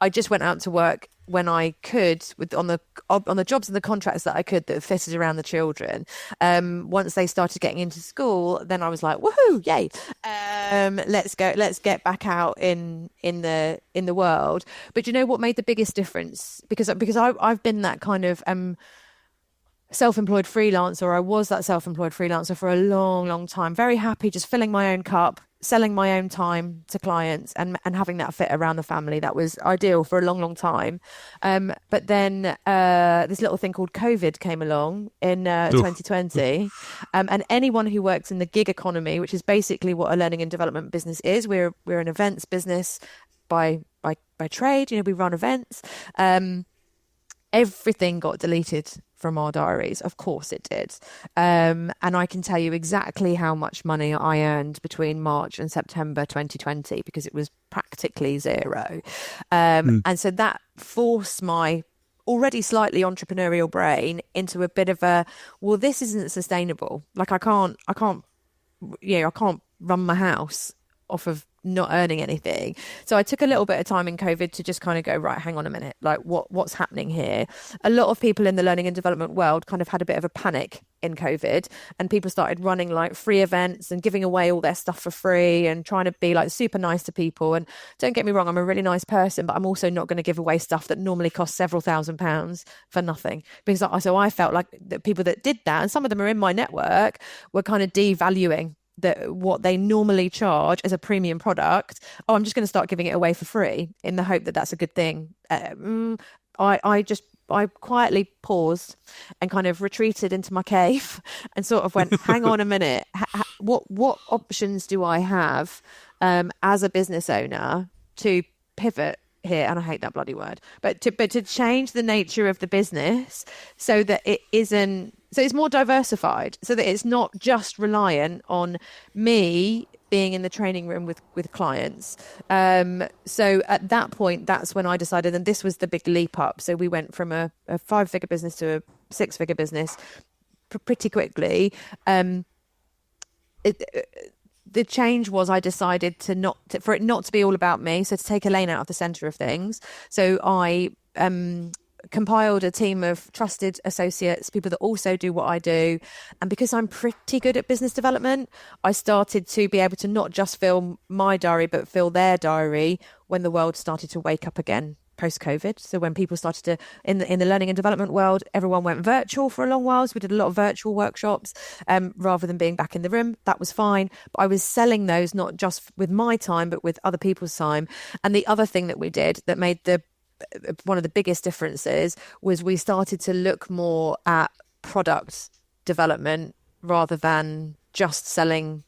just went out to work when I could on the jobs and the contracts that I could that fitted around the children. Once they started getting into school, then I was like, woohoo, yay! Let's get back out in the world. But you know what made the biggest difference? Because I've been that kind of self-employed freelancer. I was that self-employed freelancer for a long, long time. Very happy, just filling my own cup, selling my own time to clients and having that fit around the family. That was ideal for a long, long time. But then this little thing called COVID came along in 2020. And anyone who works in the gig economy, which is basically what a learning and development business is, we're an events business by trade. We run events. Everything got deleted from our diaries? Of course it did. And I can tell you exactly how much money I earned between March and September 2020, because it was practically zero. And so that forced my already slightly entrepreneurial brain into a bit of a, well, this isn't sustainable. Like I can't run my house off of not earning anything. So I took a little bit of time in COVID to just kind of go, right, hang on a minute, like what's happening here? A lot of people in the learning and development world kind of had a bit of a panic in COVID, and people started running like free events and giving away all their stuff for free and trying to be like super nice to people. And don't get me wrong, I'm a really nice person, but I'm also not going to give away stuff that normally costs several £1,000s for nothing. Because so I felt like the people that did that, and some of them are in my network, were kind of devaluing what they normally charge as a premium product. Oh, I'm just going to start giving it away for free in the hope that that's a good thing. I quietly paused and kind of retreated into my cave and sort of went, hang on a minute, what options do I have as a business owner to pivot here? And I hate that bloody word, but to change the nature of the business so that it's more diversified, so that it's not just reliant on me being in the training room with clients. So at that point, that's when I decided, and this was the big leap up. So we went from a 5-figure business to a 6-figure business pretty quickly. The change was I decided for it not to be all about me. So to take Elaine out of the center of things. So I compiled a team of trusted associates, people that also do what I do. And because I'm pretty good at business development, I started to be able to not just fill my diary, but fill their diary when the world started to wake up again post-COVID. So when people started to, in the learning and development world, everyone went virtual for a long while. So we did a lot of virtual workshops rather than being back in the room. That was fine. But I was selling those not just with my time, but with other people's time. And the other thing that we did that made one of the biggest differences was we started to look more at product development rather than just selling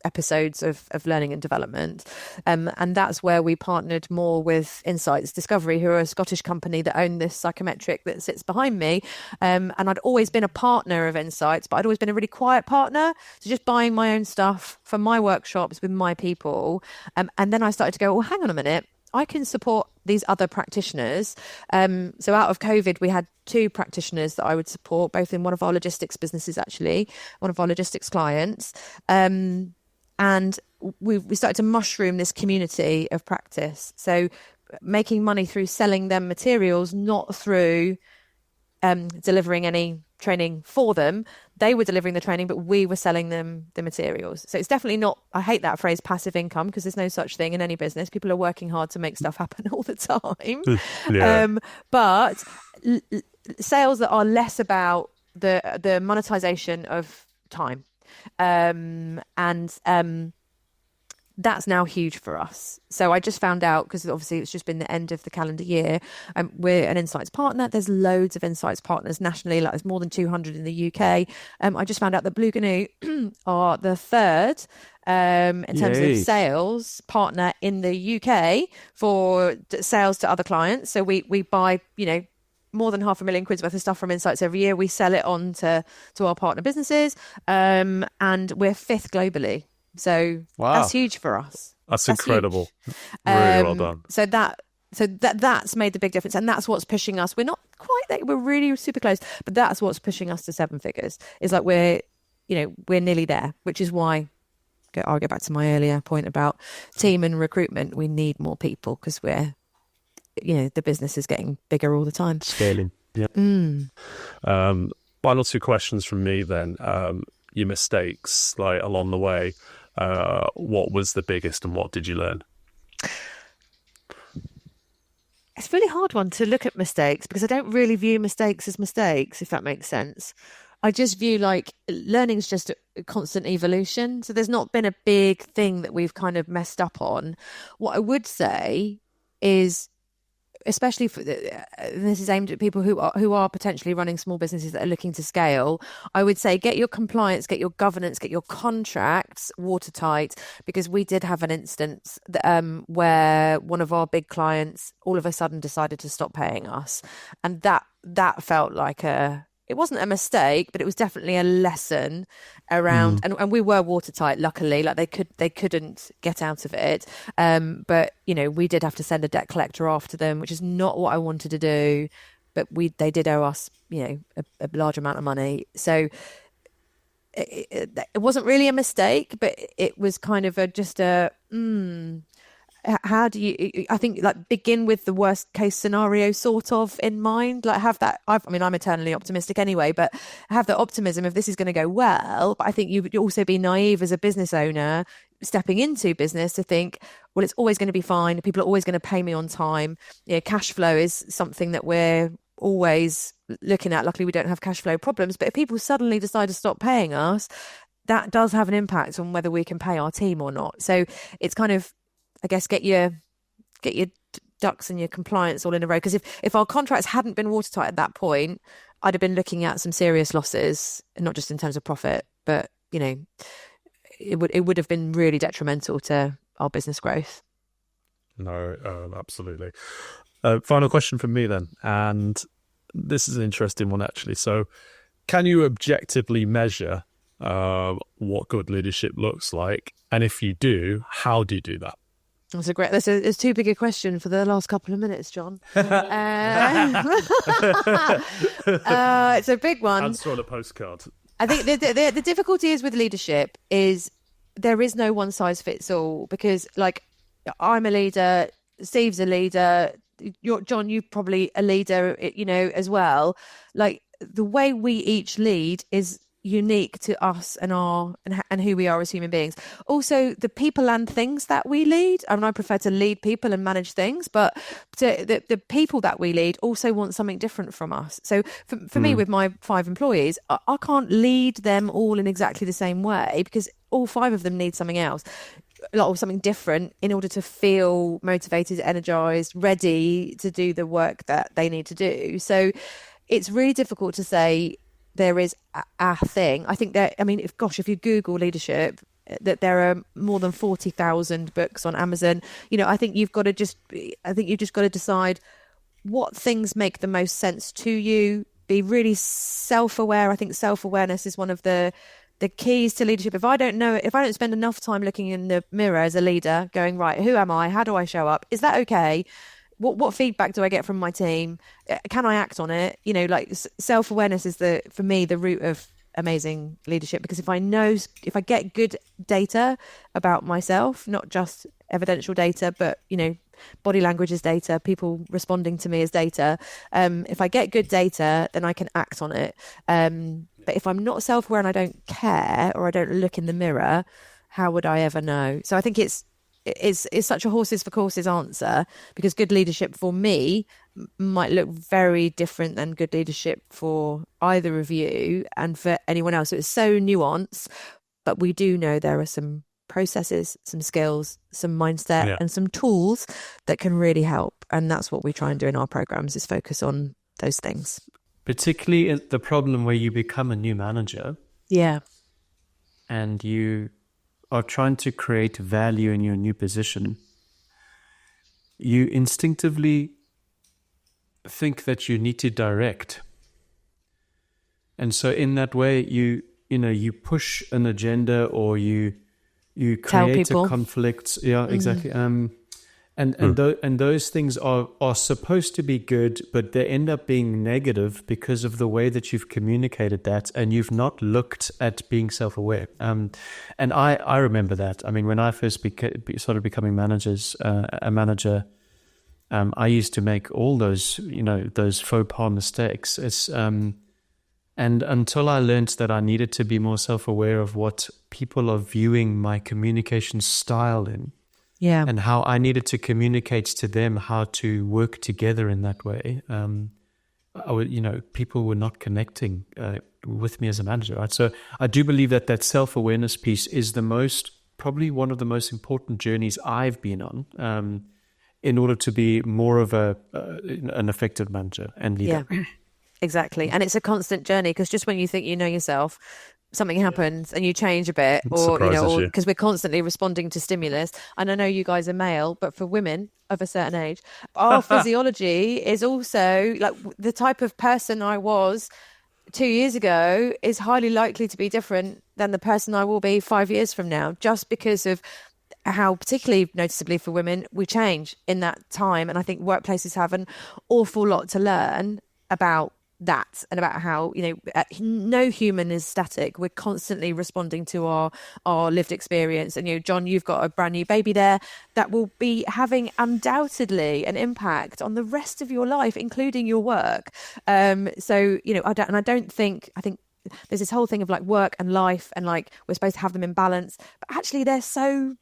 episodes of learning and development. And that's where we partnered more with Insights Discovery, who are a Scottish company that own this psychometric that sits behind me. And I'd always been a partner of Insights, but I'd always been a really quiet partner. So just buying my own stuff for my workshops with my people. And then I started to go, well, hang on a minute, I can support these other practitioners. So out of COVID, we had 2 practitioners that I would support, both in one of our logistics businesses, actually, one of our logistics clients. And we started to mushroom this community of practice. So making money through selling them materials, not through delivering any training for them. They were delivering the training, but we were selling them the materials. So it's definitely not, I hate that phrase, passive income, because there's no such thing in any business. People are working hard to make stuff happen all the time. Yeah. But sales that are less about the monetization of time. That's now huge for us. So I just found out, because obviously it's just been the end of the calendar year, we're an Insights partner. There's loads of Insights partners nationally, like there's more than 200 in the UK. I just found out that Blue Canoe are the 3rd in terms of sales partner in the UK for sales to other clients. So we buy, more than £500,000 worth of stuff from Insights every year. We sell it on to our partner businesses, and we're 5th globally. So that's huge for us. That's incredible. Huge. Really well done. So that's made the big difference, and that's what's pushing us. We're not quite there. We're really super close, but that's what's pushing us to 7 figures. Is like we're nearly there, which is why I'll go back to my earlier point about team and recruitment. We need more people because we're, the business is getting bigger all the time. Scaling. Yeah. Final 2 questions from me then. Your mistakes, like along the way. What was the biggest and what did you learn? It's a really hard one to look at mistakes, because I don't really view mistakes as mistakes, if that makes sense. I just view like learning is just a constant evolution. So there's not been a big thing that we've kind of messed up on. What I would say is, especially this is aimed at people who are potentially running small businesses that are looking to scale, I would say get your compliance, get your governance, get your contracts watertight, because we did have an instance where one of our big clients all of a sudden decided to stop paying us, and that felt like a it wasn't a mistake, but it was definitely a lesson around, and we were watertight, luckily, like they couldn't get out of it. But, we did have to send a debt collector after them, which is not what I wanted to do, but they did owe us, a large amount of money. So it wasn't really a mistake, but it was kind of how do you, I think, like, begin with the worst case scenario sort of in mind, like have that, I'm eternally optimistic anyway, but have the optimism if this is going to go well. But I think you would also be naive as a business owner stepping into business to think, well, it's always going to be fine. People are always going to pay me on time. Cash flow is something that we're always looking at. Luckily, we don't have cash flow problems, but if people suddenly decide to stop paying us, that does have an impact on whether we can pay our team or not. So it's kind of, I guess, get your ducks and your compliance all in a row. Because if our contracts hadn't been watertight at that point, I'd have been looking at some serious losses, and not just in terms of profit, but it would have been really detrimental to our business growth. No, absolutely. Final question from me then, and this is an interesting one actually. So, can you objectively measure what good leadership looks like? And if you do, how do you do that? It's too big a question for the last couple of minutes, John. It's a big one. Answer on a postcard. I think the difficulty is with leadership is there is no one size fits all, because, like, I'm a leader, Steve's a leader, John, you're probably a leader, as well. Like, the way we each lead is unique to us and who we are as human beings. Also, the people and things that we lead. I prefer to lead people and manage things, but the people that we lead also want something different from us. So for me, with my 5 employees, I can't lead them all in exactly the same way, because all 5 of them need something else, or something different, in order to feel motivated, energized, ready to do the work that they need to do. So it's really difficult to say there is a thing. I think that, if you Google leadership, that there are more than 40,000 books on Amazon. I think you've just got to decide what things make the most sense to you. Be really self-aware. I think self-awareness is one of the keys to leadership. If I don't spend enough time looking in the mirror as a leader, going, right, who am I? How do I show up? Is that okay? What feedback do I get from my team? Can I act on it? Self-awareness is for me the root of amazing leadership, because if I get good data about myself, not just evidential data, but body language is data, people responding to me as data. If I get good data, then I can act on it. But if I'm not self-aware and I don't care, or I don't look in the mirror, how would I ever know? So I think it's such a horses for courses answer, because good leadership for me might look very different than good leadership for either of you and for anyone else. So it's so nuanced, but we do know there are some processes, some skills, some mindset, and some tools that can really help. And that's what we try and do in our programs, is focus on those things. Particularly the problem where you become a new manager. Yeah. And you are trying to create value in your new position. You instinctively think that you need to direct. And so in that way, you push an agenda, or you create a conflict. Yeah, exactly. And those things are supposed to be good, but they end up being negative because of the way that you've communicated that, and you've not looked at being self-aware. And I remember that. When I first started becoming a manager, I used to make all those faux pas mistakes. And until I learned that I needed to be more self-aware of what people are viewing my communication style in. Yeah, and how I needed to communicate to them how to work together in that way. People were not connecting with me as a manager, right? So I do believe that self-awareness piece is probably one of the most important journeys I've been on, in order to be more of an effective manager and leader. Yeah, exactly. And it's a constant journey, because just when you think you know yourself, something happens and you change a bit, or because we're constantly responding to stimulus. And I know you guys are male, but for women of a certain age, our physiology is also like the type of person I was 2 years ago is highly likely to be different than the person I will be 5 years from now, just because of how, particularly noticeably for women, we change in that time. And I think workplaces have an awful lot to learn about that, and about how, no human is static. We're constantly responding to our lived experience. And John, you've got a brand new baby there that will be having undoubtedly an impact on the rest of your life, including your work. I think there's this whole thing of like work and life, and like we're supposed to have them in balance, but actually they're so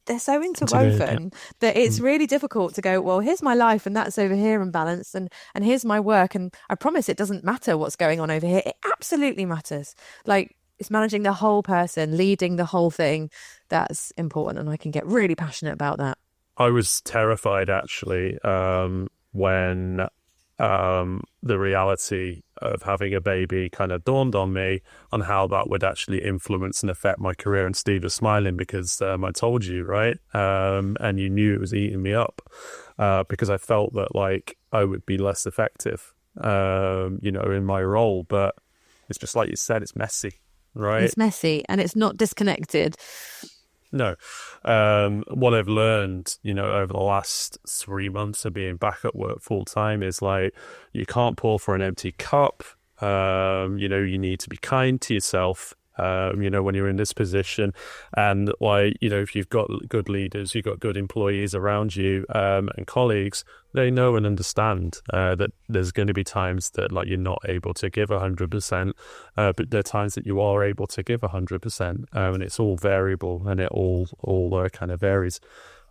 interwoven that it's really difficult to go, well, here's my life and that's over here in balance, and here's my work, and I promise it doesn't matter what's going on over here. It absolutely matters. Like, it's managing the whole person, leading the whole thing, that's important, and I can get really passionate about that. I was terrified actually when the reality of having a baby kind of dawned on me, on how that would actually influence and affect my career. And Steve was smiling because I told you, right? And you knew it was eating me up because I felt that like I would be less effective, in my role. But it's just like you said, it's messy, right? It's messy and it's not disconnected. No. What I've learned, over the last 3 months of being back at work full time is like, you can't pour for an empty cup. You need to be kind to yourself, when you're in this position. And like, if you've got good leaders, you've got good employees around you, and colleagues, they know and understand that there's going to be times that like you're not able to give 100%, but there are times that you are able to give 100%, and it's all variable, and it all kind of varies.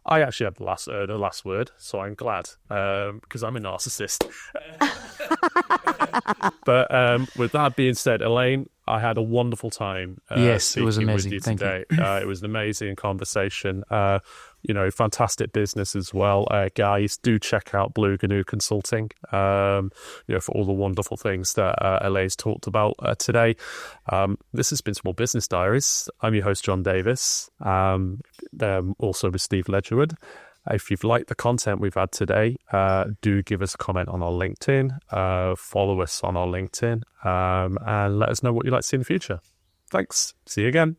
I actually had the last word, so I'm glad, because I'm a narcissist. But with that being said, Elaine, I had a wonderful time. Yes, it was amazing. With you Thank today. you. It was an amazing conversation. Fantastic business as well. Guys, do check out Blue Canoe Consulting, for all the wonderful things that Elaine's talked about today. This has been Small Business Diaries. I'm your host, John Davis, also with Steve Ledgerwood. If you've liked the content we've had today, do give us a comment on our LinkedIn, follow us on our LinkedIn, and let us know what you'd like to see in the future. Thanks. See you again.